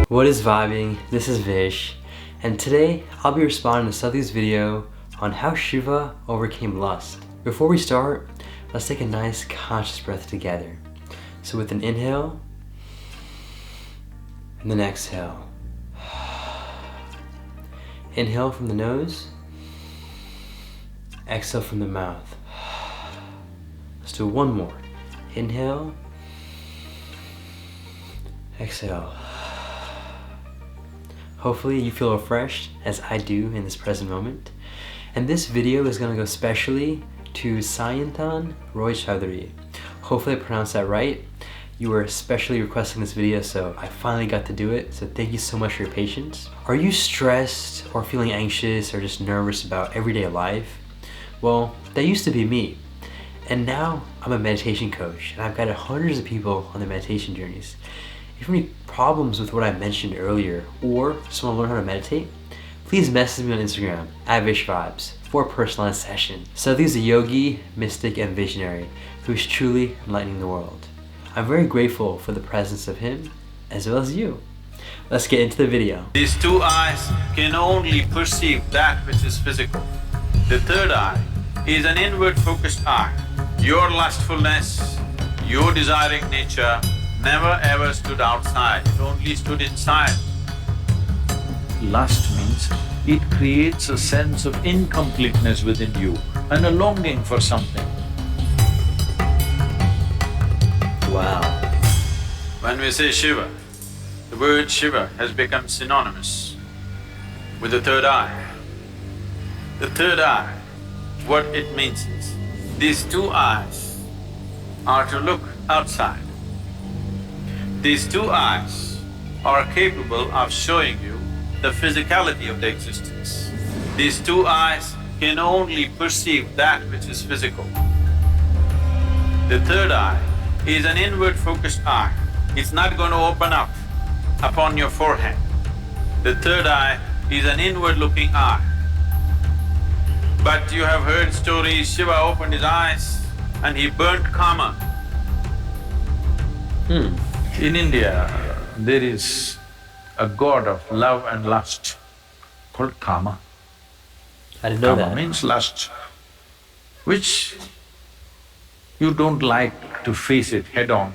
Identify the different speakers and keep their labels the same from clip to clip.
Speaker 1: What is vibing? This is Vish, and today I'll be responding to Sadhguru's video on how Shiva overcame lust. Before we start, let's take a nice conscious breath together. So with an inhale, and then exhale. Inhale from the nose, exhale from the mouth. Let's do one more. Inhale, exhale. Hopefully you feel refreshed as I do in this present moment. And this video is going to go specially to Sayantan Roy Chaudhary. Hopefully I pronounced that right. You were especially requesting this video, so I finally got to do it. So thank you so much for your patience. Are you stressed or feeling anxious or just nervous about everyday life? Well, that used to be me. And now I'm a meditation coach and I've guided hundreds of people on their meditation journeys. If you have any problems with what I mentioned earlier or just want to learn how to meditate, please message me on Instagram at VishVibez for a personalized session. So he's a yogi, mystic, and visionary who is truly enlightening the world. I'm very grateful for the presence of him as well as you. Let's get into the video.
Speaker 2: These two eyes can only perceive that which is physical. The third eye is an inward focused eye. Your lustfulness, your desiring nature never ever stood outside, it only stood inside. Lust means it creates a sense of incompleteness within you and a longing for something.
Speaker 1: Wow.
Speaker 2: When we say Shiva, the word Shiva has become synonymous with the third eye. The third eye, what it means is, these two eyes are to look outside. These two eyes are capable of showing you the physicality of the existence. These two eyes can only perceive that which is physical. The third eye is an inward focused eye. It's not going to open up upon your forehead. The third eye is an inward looking eye. But you have heard stories, Shiva opened his eyes and he burnt kama. In India, there is a god of love and lust called Kama.
Speaker 1: I didn't know
Speaker 2: Kama
Speaker 1: that.
Speaker 2: means lust, which you don't like to face it head on,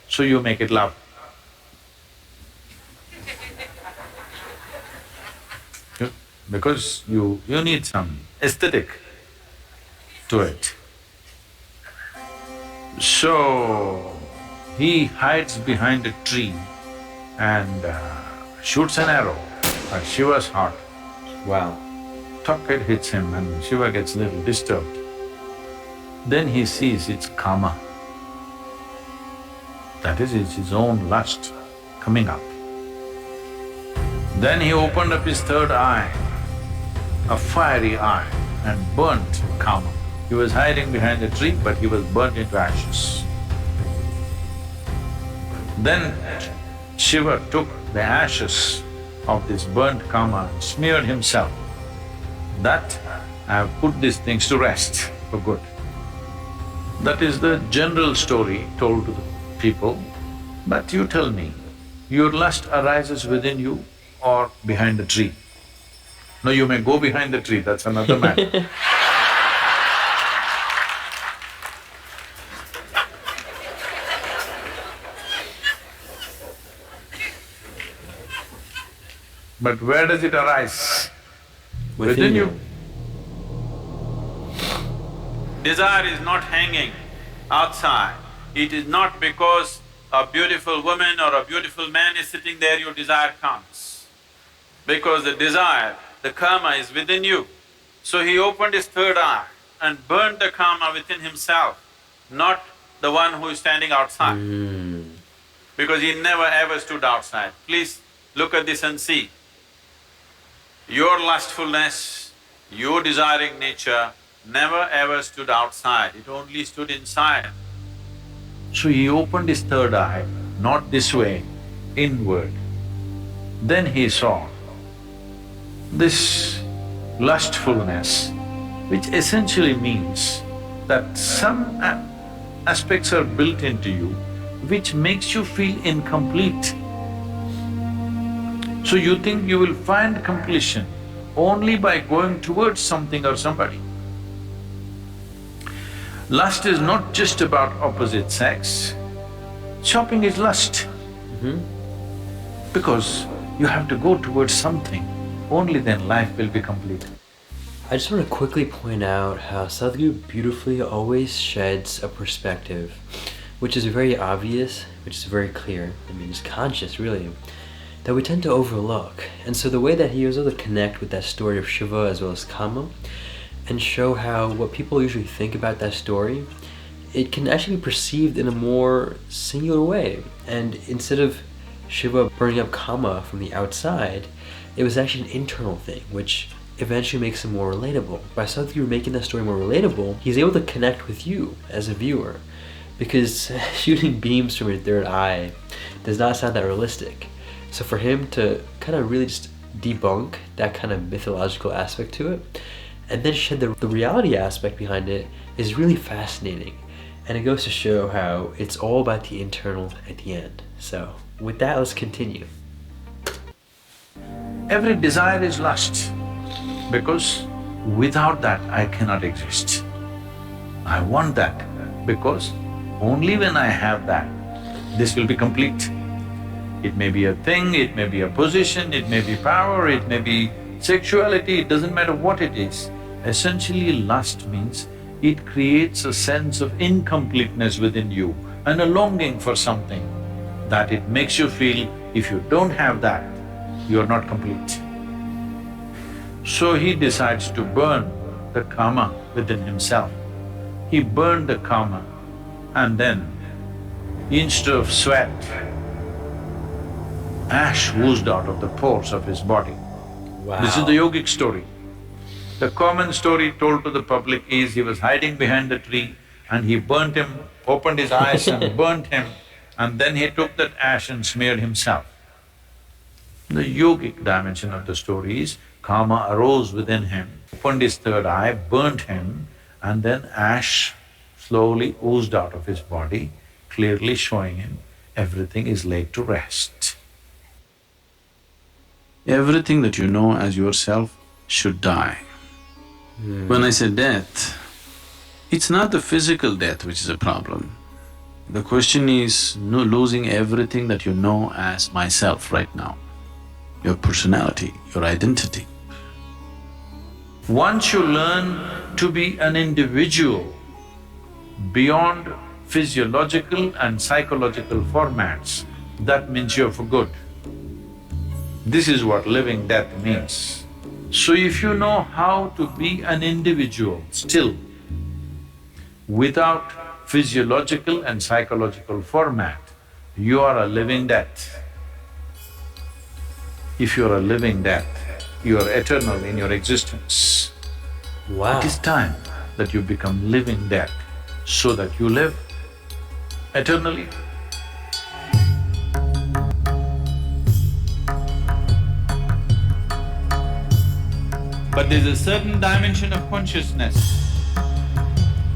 Speaker 2: so you make it love. Because you need some aesthetic to it. So, he hides behind a tree and shoots an arrow at Shiva's heart.
Speaker 1: Wow.
Speaker 2: Tuck, it hits him and Shiva gets a little disturbed. Then he sees it's Kama. That is, it's his own lust coming up. Then he opened up his third eye, a fiery eye, and burnt Kama. He was hiding behind a tree, but he was burnt into ashes. Then Shiva took the ashes of this burnt Kama and smeared himself. That I have put these things to rest for good. That is the general story told to the people. But you tell me, your lust arises within you or behind the tree? No, you may go behind the tree, that's another matter. But where does it arise? Within you. Desire is not hanging outside. It is not because a beautiful woman or a beautiful man is sitting there, your desire comes. Because the desire, the karma is within you. So he opened his third eye and burned the karma within himself, not the one who is standing outside. Because he never ever stood outside. Please look at this and see. Your lustfulness, your desiring nature never ever stood outside, it only stood inside. So he opened his third eye, not this way, inward. Then he saw this lustfulness, which essentially means that some aspects are built into you which makes you feel incomplete. So you think you will find completion only by going towards something or somebody. Lust is not just about opposite sex. Shopping is lust. Because you have to go towards something, only then life will be complete.
Speaker 1: I just want to quickly point out how Sadhguru beautifully always sheds a perspective, which is very obvious, which is very clear, it's conscious really, that we tend to overlook. And so the way that he was able to connect with that story of Shiva as well as Kama, and show how what people usually think about that story, it can actually be perceived in a more singular way. And instead of Shiva burning up Kama from the outside, it was actually an internal thing, which eventually makes him more relatable. By Sadhguru making that story more relatable, he's able to connect with you as a viewer. Because shooting beams from your third eye does not sound that realistic. So for him to kind of really just debunk that kind of mythological aspect to it, and then shed the reality aspect behind it, is really fascinating. And it goes to show how it's all about the internal at the end. So with that, let's continue.
Speaker 2: Every desire is lust, because without that I cannot exist. I want that, because only when I have that, this will be complete. It may be a thing, it may be a position, it may be power, it may be sexuality, it doesn't matter what it is. Essentially, lust means it creates a sense of incompleteness within you and a longing for something that it makes you feel if you don't have that, you're not complete. So he decides to burn the Kama within himself. He burned the Kama, and then instead of sweat, ash oozed out of the pores of his body.
Speaker 1: Wow.
Speaker 2: This is the yogic story. The common story told to the public is he was hiding behind the tree and he burnt him, opened his eyes and burnt him, and then he took that ash and smeared himself. The yogic dimension of the story is Kama arose within him, opened his third eye, burnt him, and then ash slowly oozed out of his body, clearly showing him everything is laid to rest. Everything that you know as yourself should die. When I say death, it's not the physical death which is a problem. The question is losing everything that you know as myself right now, your personality, your identity. Once you learn to be an individual beyond physiological and psychological formats, that means you're for good. This is what living death means. So if you know how to be an individual still, without physiological and psychological format, you are a living death. If you're a living death, you are eternal in your existence.
Speaker 1: Wow.
Speaker 2: It is time that you become living death so that you live eternally. But there's a certain dimension of consciousness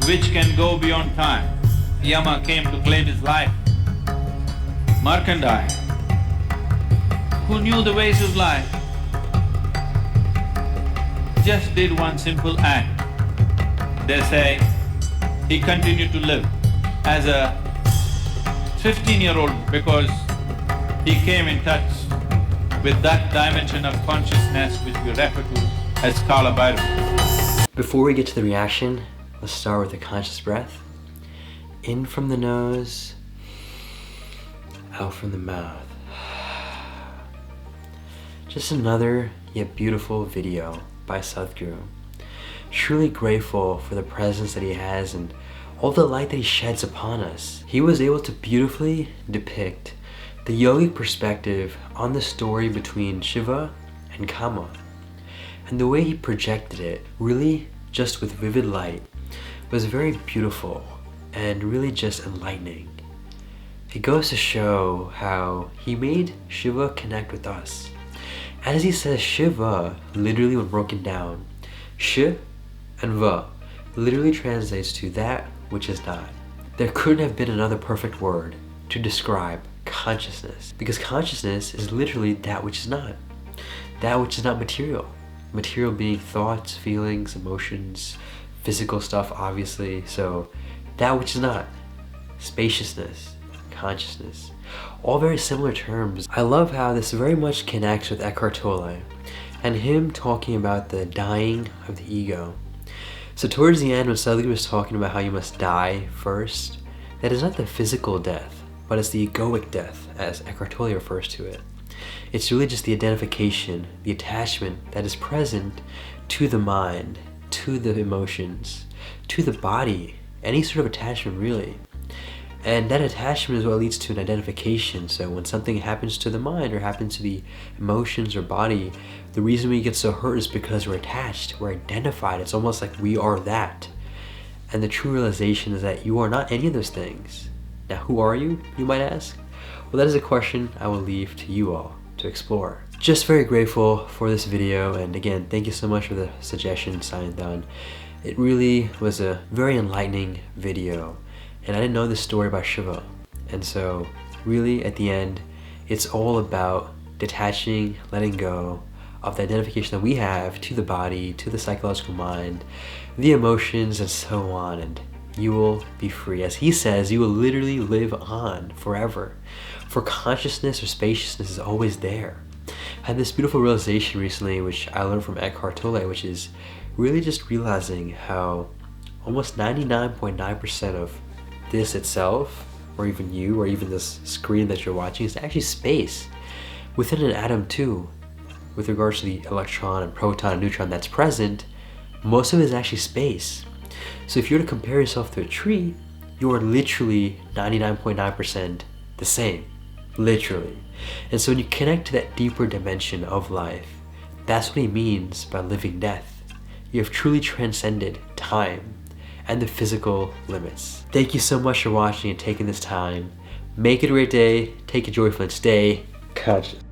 Speaker 2: which can go beyond time. Yama came to claim his life. Markandeya, who knew the ways of life, just did one simple act. They say he continued to live as a 15-year-old because he came in touch with that dimension of consciousness which we refer to as Kala Bhairava.
Speaker 1: Before we get to the reaction, let's start with a conscious breath. In from the nose, out from the mouth. Just another yet beautiful video by Sadhguru. Truly grateful for the presence that he has and all the light that he sheds upon us. He was able to beautifully depict the yogic perspective on the story between Shiva and Kama. And the way he projected it, really just with vivid light, was very beautiful and really just enlightening. It goes to show how he made Shiva connect with us. As he says Shiva, literally when broken down, Shi and Va literally translates to that which is not. There couldn't have been another perfect word to describe consciousness. Because consciousness is literally that which is not. That which is not material. Material being thoughts, feelings, emotions, physical stuff, obviously. So that which is not. Spaciousness, consciousness. All very similar terms. I love how this very much connects with Eckhart Tolle and him talking about the dying of the ego. So towards the end, when Sadhguru was talking about how you must die first, that is not the physical death, but it's the egoic death, as Eckhart Tolle refers to it. It's really just the identification, the attachment that is present to the mind, to the emotions, to the body, any sort of attachment really. And that attachment is what leads to an identification. So when something happens to the mind or happens to the emotions or body, the reason we get so hurt is because we're attached, we're identified. It's almost like we are that. And the true realization is that you are not any of those things. Now, who are you, you might ask? Well, that is a question I will leave to you all to explore. Just very grateful for this video, and again, thank you so much for the suggestion, Sayanthan. It really was a very enlightening video, and I didn't know this story about Shiva. And so, really, at the end, it's all about detaching, letting go of the identification that we have to the body, to the psychological mind, the emotions, and so on, and you will be free. As he says, you will literally live on forever. For consciousness or spaciousness is always there. I had this beautiful realization recently, which I learned from Eckhart Tolle, which is really just realizing how almost 99.9% of this itself, or even you, or even this screen that you're watching, is actually space. Within an atom too, with regards to the electron and proton and neutron that's present, most of it is actually space. So if you were to compare yourself to a tree, you are literally 99.9% the same, literally. And so when you connect to that deeper dimension of life, that's what he means by living death. You have truly transcended time and the physical limits. Thank you so much for watching and taking this time. Make it a great day, take it joyful, and stay conscious.